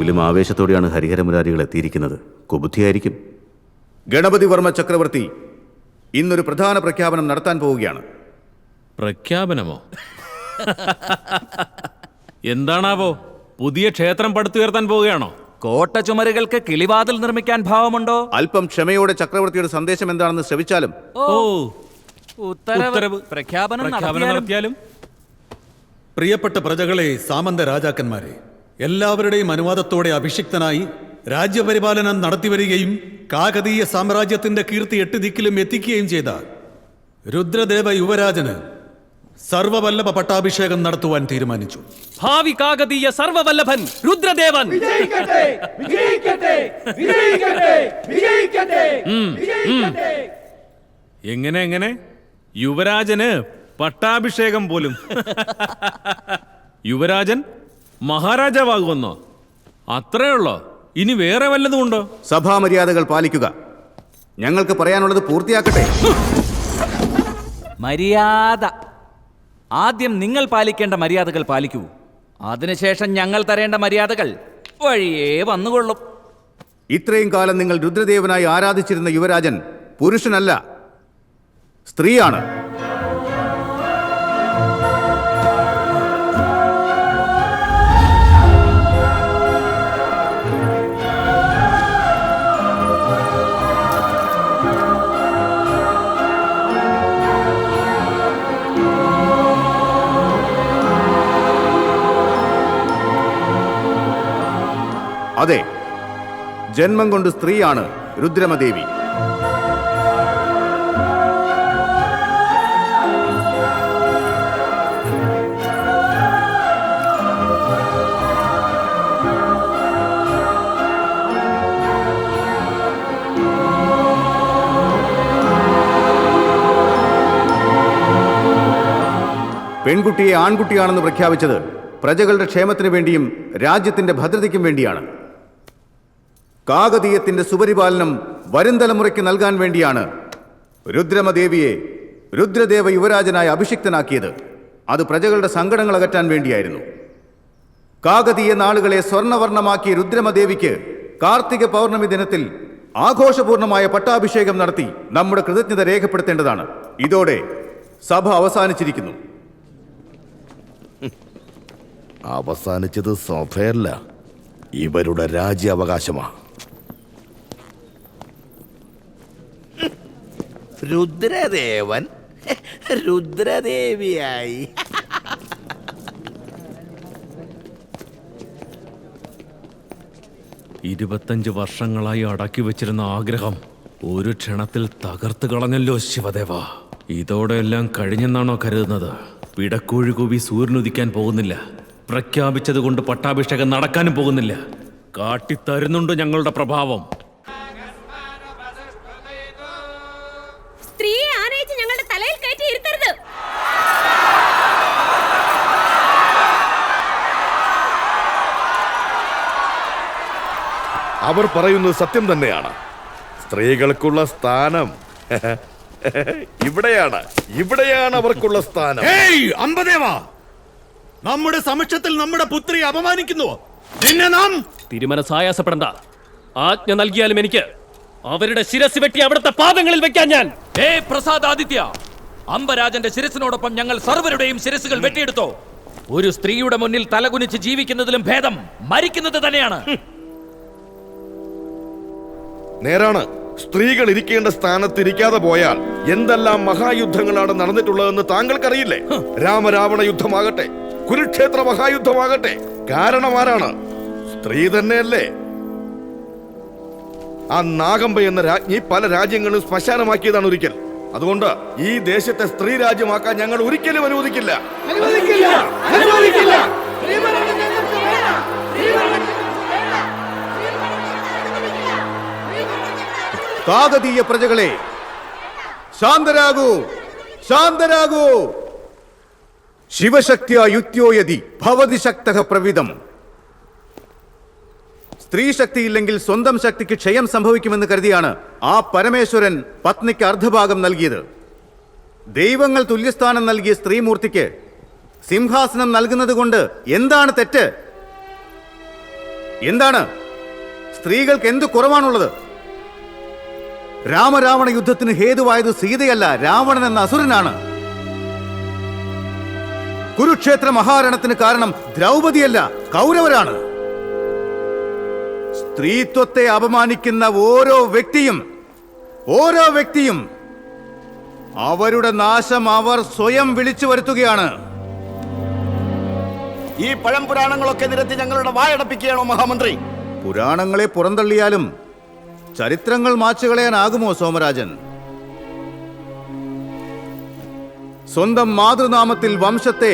ഇതിലും ആവേശത്തോടെയാണ് ഹരിഹരമുരാരികൾ എത്തിയിരിക്കുന്നത്. കുബുദ്ധിയായിരിക്കും. ഗണപതി വർമ്മ ചക്രവർത്തി ഇന്നൊരു പ്രധാന പ്രഖ്യാപനം നടത്താൻ പോവുകയാണ്. പ്രഖ്യാപനമോ? എന്താണാവോ? പുതിയ ക്ഷേത്രം പടുത്തുയർത്താൻ പോവുകയാണോ? കോട്ട ചുമരുകൾക്ക് കിളിവാതിൽ നിർമ്മിക്കാൻ ഭാവമുണ്ടോ? അല്പം ക്ഷമയോടെ ചക്രവർത്തിയുടെ സന്ദേശം എന്താണെന്ന് ശ്രവിച്ചാലും. ഉത്തരവ്. പ്രഖ്യാപനം നടത്തിയാലും. പ്രിയപ്പെട്ട പ്രജകളെ, സാമന്ത രാജാക്കന്മാരെ, എല്ലാവരുടെയും അനുവാദത്തോടെ അഭിഷിക്തനായി രാജ്യപരിപാലനം നടത്തിവരികയും കാകതീയ സാമ്രാജ്യത്തിന്റെ കീർത്തി 8 ദിക്കിലും എത്തിക്കുകയും ചെയ്ത രുദ്രദേവ യുവരാജന് സർവവല്ലഭ പട്ടാഭിഷേകം നടത്തുവാൻ തീരുമാനിച്ചു. ഭാവി കാകതീയ സർവവല്ലഭൻ രുദ്രദേവൻ എങ്ങനെ യുവരാജന് പട്ടാഭിഷേകം പോലും? യുവരാജൻ മഹാരാജാവാകുമെന്നോ? അത്രയുള്ളോ? ഇനി വേറെ വല്ലതും ഉണ്ടോ? സഭാമര്യാദകൾ പാലിക്കുക. ഞങ്ങൾക്ക് പറയാനുള്ളത് പൂർത്തിയാക്കട്ടെ. മര്യാദ. ആദ്യം നിങ്ങൾ പാലിക്കേണ്ട മര്യാദകൾ പാലിക്കൂ. അതിനുശേഷം ഞങ്ങൾ തരേണ്ട മര്യാദകൾ വഴിയേ വന്നുകൊള്ളും. ഇത്രയും കാലം നിങ്ങൾ രുദ്രദേവനായി ആരാധിച്ചിരുന്ന യുവരാജൻ പുരുഷനല്ല, സ്ത്രീയാണ്. അതെ, ജന്മം കൊണ്ട് സ്ത്രീയാണ് രുദ്രമദേവി. പെൺകുട്ടിയെ ആൺകുട്ടിയാണെന്ന് പ്രഖ്യാപിച്ചത് പ്രജകളുടെ ക്ഷേമത്തിനു വേണ്ടിയും രാജ്യത്തിന്റെ ഭദ്രതയ്ക്കും വേണ്ടിയാണ്. കാകതീയത്തിന്റെ സുപരിപാലനം വരും തലമുറയ്ക്ക് നൽകാൻ വേണ്ടിയാണ് രുദ്രമദേവിയെ രുദ്രദേവ യുവരാജനായി അഭിഷിക്തനാക്കിയത്. അത് പ്രജകളുടെ സങ്കടങ്ങൾ അകറ്റാൻ വേണ്ടിയായിരുന്നു. കാകതീയ നാളുകളെ സ്വർണവർണ്ണമാക്കിയ രുദ്രമദേവിക്ക് കാർത്തിക പൗർണമി ദിനത്തിൽ ആഘോഷപൂർണമായ പട്ടാഭിഷേകം നടത്തി നമ്മുടെ കൃതജ്ഞത രേഖപ്പെടുത്തേണ്ടതാണ്. ഇതോടെ സഭ അവസാനിച്ചിരിക്കുന്നു. അവസാനിച്ചത് സഭയല്ല, ഇവരുടെ രാജ്യാവകാശമാണ്. രുദ്രദേവൻ രുദ്രദേവിയായി. ഇരുപത്തഞ്ച് വർഷങ്ങളായി അടക്കി വെച്ചിരുന്ന ആഗ്രഹം ഒരു ക്ഷണത്തിൽ തകർത്ത് കളഞ്ഞല്ലോ ശിവദേവ. ഇതോടെ എല്ലാം കഴിഞ്ഞെന്നാണോ കരുതുന്നത്? പിടക്കോഴി കൂവി സൂര്യനുദിക്കാൻ പോകുന്നില്ല. പ്രഖ്യാപിച്ചത് കൊണ്ട് പട്ടാഭിഷേകം നടക്കാനും പോകുന്നില്ല. കാട്ടിത്തരുന്നുണ്ട് ഞങ്ങളുടെ പ്രഭാവം. സ്ത്രീയെ ആനയിച്ച് ഞങ്ങളുടെ തലയിൽ കയറ്റി ഇരുത്തരുത്. അവർ പറയുന്നത് സത്യം തന്നെയാണ്. സ്ത്രീകൾക്കുള്ള സ്ഥാനം ഇവിടെയാണ് അവർക്കുള്ള സ്ഥാനം. അമ്പദേവാ, നമ്മുടെ സമക്ഷത്തിൽ നമ്മുടെ പുത്രിയെ അപമാനിക്കുന്നു. നിന്നെ നാം തിരുമനസായാസപ്പെടണ്ട. ആജ്ഞ നൽകിയാലും എനിക്ക് അവരുടെ ശിരസ് വെട്ടി അവിടുത്തെ പാദങ്ങളിൽ വെക്കാൻ ഞാൻ. പ്രസാദാദിത്യ, അംബരാജന്റെ ശിരസിനോടൊപ്പം ഞങ്ങൾ സർവരുടെയും ശിരസുകൾ വെട്ടിയെടുത്തോ. ഒരു സ്ത്രീയുടെ മുന്നിൽ തലകുനിച്ച് ജീവിക്കുന്നതിലും ഭേദം മരിക്കുന്നത് തന്നെയാണ്. നേരാണ്. സ്ത്രീകൾ ഇരിക്കേണ്ട സ്ഥാനത്ത് ഇരിക്കാതെ പോയാൽ എന്തെല്ലാം മഹായുദ്ധങ്ങളാണ് നടന്നിട്ടുള്ളതെന്ന് താങ്കൾക്കറിയില്ലേ? രാമരാവണ യുദ്ധമാകട്ടെ, കുരുക്ഷേത്ര മഹായുദ്ധമാകട്ടെ, കാരണം ആരാണ്? സ്ത്രീ തന്നെയല്ലേ? ആ നാഗമ്പ എന്ന രാജ്ഞി പല രാജ്യങ്ങളും ശ്മശാനമാക്കിയതാണ് ഒരിക്കൽ. അതുകൊണ്ട് ഈ ദേശത്തെ സ്ത്രീ രാജ്യമാക്കാൻ ഞങ്ങൾ ഒരിക്കലും അനുവദിക്കില്ല. കാകതീയ പ്രജകളെ, ശാന്തരാകൂ, ശാന്തരാകൂ. ശിവശക്തിയാ യുക്തിയോ യതി ഭവതി ശക്തഃ പ്രവിദം. സ്ത്രീ ശക്തിയില്ലെങ്കിൽ സ്വന്തം ശക്തിക്ക് ക്ഷയം സംഭവിക്കുമെന്ന് കരുതിയാണ് ആ പരമേശ്വരൻ പത്നിക്ക് അർദ്ധഭാഗം നൽകിയത്. ദൈവങ്ങൾ തുല്യസ്ഥാനം നൽകിയ സ്ത്രീമൂർത്തിക്ക് സിംഹാസനം നൽകുന്നത് കൊണ്ട് എന്താണ് തെറ്റ്? എന്താണ്? സ്ത്രീകൾക്ക് എന്ത് കുറവാണുള്ളത്? രാമരാവണ യുദ്ധത്തിന് ഹേതുവായത് സീതയല്ല, രാവണൻ എന്ന അസുരനാണ്. കുരുക്ഷേത്ര മഹാരണത്തിന് കാരണം ദ്രൗപദിയല്ല, കൗരവരാണ്. സ്ത്രീത്വത്തെ അപമാനിക്കുന്ന ഓരോ വ്യക്തിയും അവരുടെ നാശം അവർ സ്വയം വിളിച്ചു വരുത്തുകയാണ്. ഈ പഴംപുരാണങ്ങളൊക്കെ നിരത്തി ഞങ്ങളുടെ വായടപ്പിക്കുകയാണോ മഹാമന്ത്രി? പുരാണങ്ങളെ പുറന്തള്ളിയാലും ചരിത്രങ്ങൾ മാച്ചുകളയാനാകുമോ സോമരാജൻ? സ്വന്തം മാതൃനാമത്തിൽ വംശത്തെ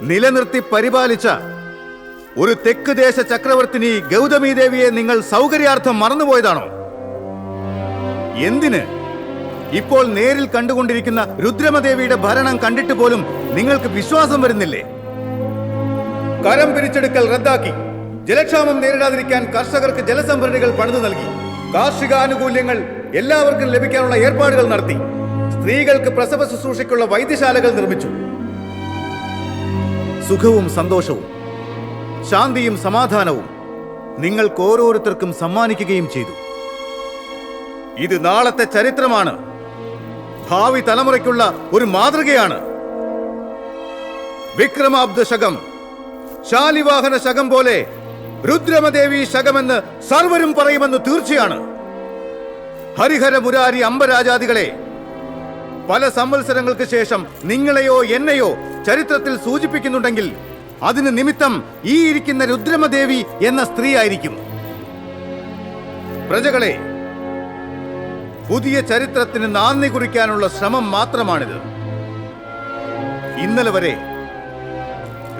നിലനിർത്തി പരിപാലിച്ച ഒരു തെക്ക് ദേശ ചക്രവർത്തിനി ഗൗതമി ദേവിയെ നിങ്ങൾ സൗകര്യാർത്ഥം മറന്നുപോയതാണോ? എന്തിന്? ഇപ്പോൾ നേരിൽ കണ്ടുകൊണ്ടിരിക്കുന്ന രുദ്രമദേവിയുടെ ഭരണം കണ്ടിട്ട് പോലും നിങ്ങൾക്ക് വിശ്വാസം വരുന്നില്ലേ? കരം പിരിച്ചെടുക്കൽ റദ്ദാക്കി, ജലക്ഷാമം നേരിടാതിരിക്കാൻ കർഷകർക്ക് ജലസംഭരണികൾ പണിതു നൽകി, കാർഷിക ആനുകൂല്യങ്ങൾ എല്ലാവർക്കും ലഭിക്കാനുള്ള ഏർപ്പാടുകൾ നടത്തി, സ്ത്രീകൾക്ക് പ്രസവ ശുശ്രൂഷയ്ക്കുള്ള വൈദ്യശാലകൾ നിർമ്മിച്ചു. സുഖവും സന്തോഷവും ശാന്തിയും സമാധാനവും നിങ്ങൾക്ക് ഓരോരുത്തർക്കും സമ്മാനിക്കുകയും ചെയ്തു. ഇത് നാളത്തെ ചരിത്രമാണ്, ഭാവി തലമുറയ്ക്കുള്ള ഒരു മാതൃകയാണ്. വിക്രമാബ്ദ ശകം, ശാലിവാഹന ശകം പോലെ രുദ്രമദേവി ശകമെന്ന് സർവരും പറയുമെന്ന് തീർച്ചയാണ്. ഹരിഹര മുരാരി അംബരാജാദികളെ, പല സംവത്സരങ്ങൾക്ക് ശേഷം നിങ്ങളെയോ എന്നെയോ ചരിത്രത്തിൽ സൂചിപ്പിക്കുന്നുണ്ടെങ്കിൽ അതിന് നിമിത്തം ഈ ഇരിക്കുന്ന രുദ്രമദേവി എന്ന സ്ത്രീ ആയിരിക്കും. പ്രജകളെ, പുതിയ ചരിത്രത്തിന് നാന്ദി കുറിക്കാനുള്ള ശ്രമം മാത്രമാണിത്. ഇന്നലെ വരെ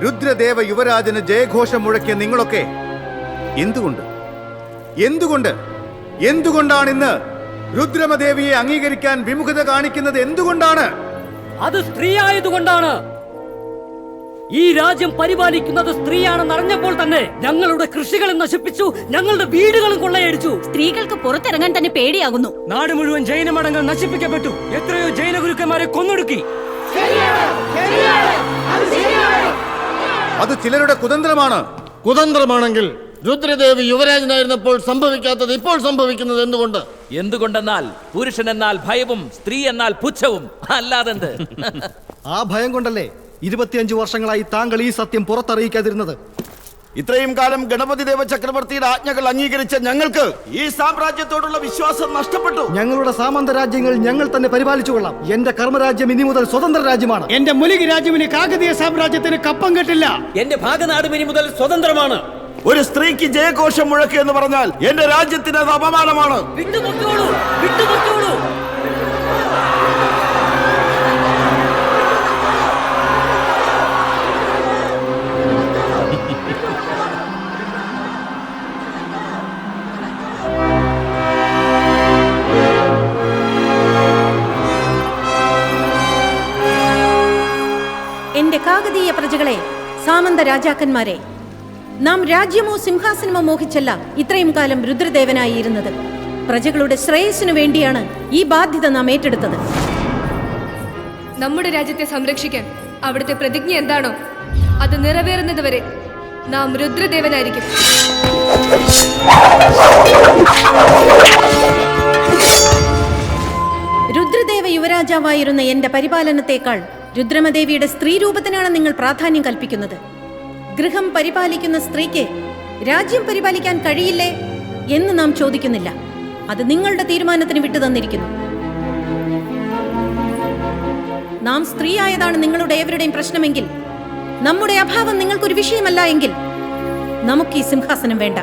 രുദ്രദേവ യുവരാജന് ജയഘോഷം മുഴക്കിയ നിങ്ങളൊക്കെ എന്തുകൊണ്ടാണ് ഇന്ന് രുദ്രമദേവിയെ അംഗീകരിക്കാൻ വിമുഖത കാണിക്കുന്നത്? എന്തുകൊണ്ടാണ്? അത് സ്ത്രീ ആയതുകൊണ്ടാണ്. ഈ രാജ്യം പരിപാലിക്കുന്നത് സ്ത്രീയാണെന്ന് അറിഞ്ഞപ്പോൾ തന്നെ ഞങ്ങളുടെ കൃഷികളും നശിപ്പിച്ചു, ഞങ്ങളുടെ വീടുകളും കൊള്ളയടിച്ചു. സ്ത്രീകൾക്ക് പുറത്തിറങ്ങാൻ തന്നെ പേടിയാകുന്നു. നാട് മുഴുവൻ ജൈനമഠങ്ങൾ നശിപ്പിക്കപ്പെട്ടു. എത്രയോ ജൈന ഗുരുക്കന്മാരെ കൊന്നൊടുക്കി. അത് ചിലരുടെ കുതന്ത്രമാണ്. കുതന്ത്രമാണെങ്കിൽ രുദ്രദേവി യുവരാജനായിരുന്നപ്പോൾ സംഭവിക്കാത്തത് ഇപ്പോൾ സംഭവിക്കുന്നത് എന്തുകൊണ്ടെന്നാൽ പുരുഷൻ എന്നാൽ ഭയവും സ്ത്രീ എന്നാൽ പുച്ഛവും, അല്ലാതെന്ത്? ആ ഭയം കൊണ്ടല്ലേ 25 വർഷങ്ങളായി താങ്കൾ ഈ സത്യം പുറത്തറിയിക്കാതിരുന്നത്? ഇത്രയും കാലം ഗണപതി ദേവ ചക്രവർത്തിയുടെ ആജ്ഞകൾ അംഗീകരിച്ച ഞങ്ങൾക്ക് ഈ സാമ്രാജ്യത്തോടുള്ള വിശ്വാസം നഷ്ടപ്പെട്ടു. ഞങ്ങളുടെ സാമന്ത രാജ്യങ്ങൾ ഞങ്ങൾ തന്നെ പരിപാലിച്ചു കൊള്ളാം. എന്റെ കർമ്മരാജ്യം ഇനി മുതൽ സ്വതന്ത്ര രാജ്യമാണ്. എന്റെ മുലിക് രാജ്യമിന് കാകതീയ സാമ്രാജ്യത്തിന് കപ്പം കെട്ടില്ല. എന്റെ ഭാഗനാടും ഇനി മുതൽ സ്വതന്ത്രമാണ്. ഒരു സ്ത്രീക്ക് ജയഘോഷം മുഴക്കുക എന്ന് പറഞ്ഞാൽ എന്റെ രാജ്യത്തിന് അത് അപമാനമാണ്. വിട്ടുപൊക്കോളൂ, വിട്ടുപൊക്കോളൂ. എന്റെ കാകതീയ പ്രജകളെ, സാമന്ത രാജാക്കന്മാരെ, നാം രാജ്യമോ സിംഹാസനമോ മോഹിച്ചല്ല ഇത്രയും കാലം രുദ്രദേവനായി ഇരുന്നത്. പ്രജകളുടെ ശ്രേയസ്സിനു വേണ്ടിയാണ് ഈ ബാധ്യത നാം ഏറ്റെടുത്തത്. നമ്മുടെ രാജ്യത്തെ സംരക്ഷിക്കാൻ അവിടുത്തെ പ്രതിജ്ഞ എന്താണോ അത് നിറവേറുന്നത് വരെ നാം രുദ്രദേവനായിരിക്കും. രുദ്രദേവ യുവരാജാവായിരുന്ന എന്റെ പരിപാലനത്തെക്കാൾ രുദ്രമദേവിയുടെ സ്ത്രീ രൂപത്തിനാണ് നിങ്ങൾ പ്രാധാന്യം കൽപ്പിക്കുന്നത്. ഗൃഹം പരിപാലിക്കുന്ന സ്ത്രീക്ക് രാജ്യം പരിപാലിക്കാൻ കഴിയില്ലേ എന്ന് നാം ചോദിക്കുന്നില്ല. അത് നിങ്ങളുടെ തീരുമാനത്തിന് വിട്ടു തന്നിരിക്കുന്നു. നാം സ്ത്രീ ആയതാണ് നിങ്ങളുടെ ഏവരുടെയും പ്രശ്നമെങ്കിൽ, നമ്മുടെ അഭാവം നിങ്ങൾക്കൊരു വിഷയമല്ല എങ്കിൽ നമുക്ക് ഈ സിംഹാസനം വേണ്ട.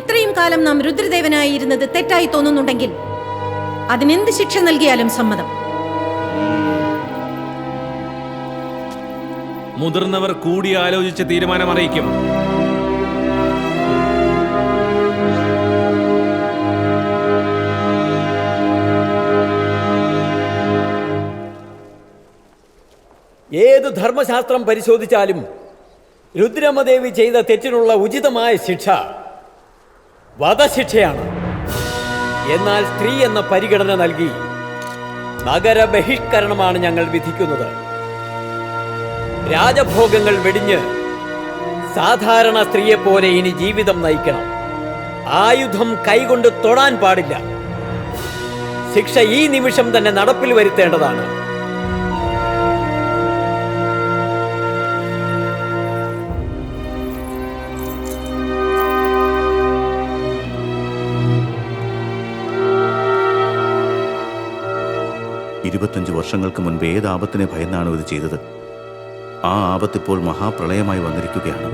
ഇത്രയും കാലം നാം രുദ്രദേവനായി ഇരുന്നത് തെറ്റായി തോന്നുന്നുണ്ടെങ്കിൽ അതിനെന്ത് ശിക്ഷ നൽകിയാലും സമ്മതം. മുതിർന്നവർ കൂടി ആലോചിച്ച് തീരുമാനമറിയിക്കും. ഏത് ധർമ്മശാസ്ത്രം പരിശോധിച്ചാലും രുദ്രമദേവി ചെയ്ത തെറ്റിനുള്ള ഉചിതമായ ശിക്ഷ വധശിക്ഷയാണ്. എന്നാൽ സ്ത്രീ എന്ന പരിഗണന നൽകി നഗര ബഹിഷ്കരണമാണ് ഞങ്ങൾ വിധിക്കുന്നത്. രാജഭോഗങ്ങൾ വെടിഞ്ഞ് സാധാരണ സ്ത്രീയെ പോലെ ഇനി ജീവിതം നയിക്കണം. ആയുധം കൈകൊണ്ട് തൊടാൻ പാടില്ല. ശിക്ഷ ഈ നിമിഷം തന്നെ നടപ്പിൽ വരുത്തേണ്ടതാണ്. വർഷങ്ങൾക്ക് മുൻപ് ഏത് ആപത്തിനെ ഭയന്നാണോ ഇത് ചെയ്തത്? ആ ആപത്തിപ്പോൾ മഹാപ്രളയമായി വന്നിരിക്കുകയാണ്.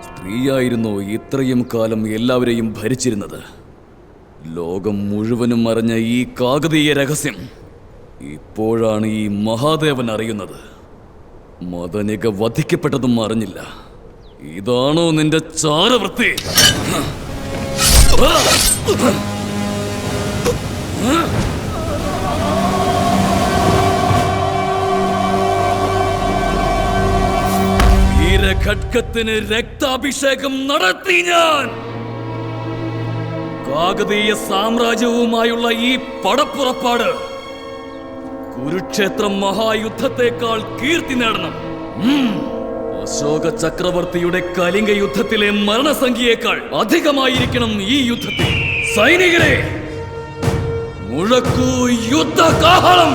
സ്ത്രീയായിരുന്നോ ഇത്രയും കാലം എല്ലാവരെയും ഭരിച്ചിരുന്നത്? ലോകം മുഴുവനും അറിഞ്ഞ ഈ കാകതീയ രഹസ്യം ഇപ്പോഴാണ് ഈ മഹാദേവൻ അറിയുന്നത്. മദനിക വധിക്കപ്പെട്ടതും അറിഞ്ഞില്ല. ഇതാണോ നിന്റെ ചാരവൃത്തി? ഘടകത്തിന് രക്താഭിഷേകം നടത്തി ഞാൻ. കാകതീയ സാമ്രാജ്യവുമായുള്ള ഈ പടപ്പുറപ്പാട് കുരുക്ഷേത്ര മഹായുദ്ധത്തെക്കാൾ കീർത്തി നേടണം. അശോക ചക്രവർത്തിയുടെ കലിംഗ യുദ്ധത്തിലെ മരണസംഖ്യയേക്കാൾ അധികമായിരിക്കണം ഈ യുദ്ധത്തിൽ. സൈനികരെ, മുഴക്കൂ യുദ്ധകാഹളം!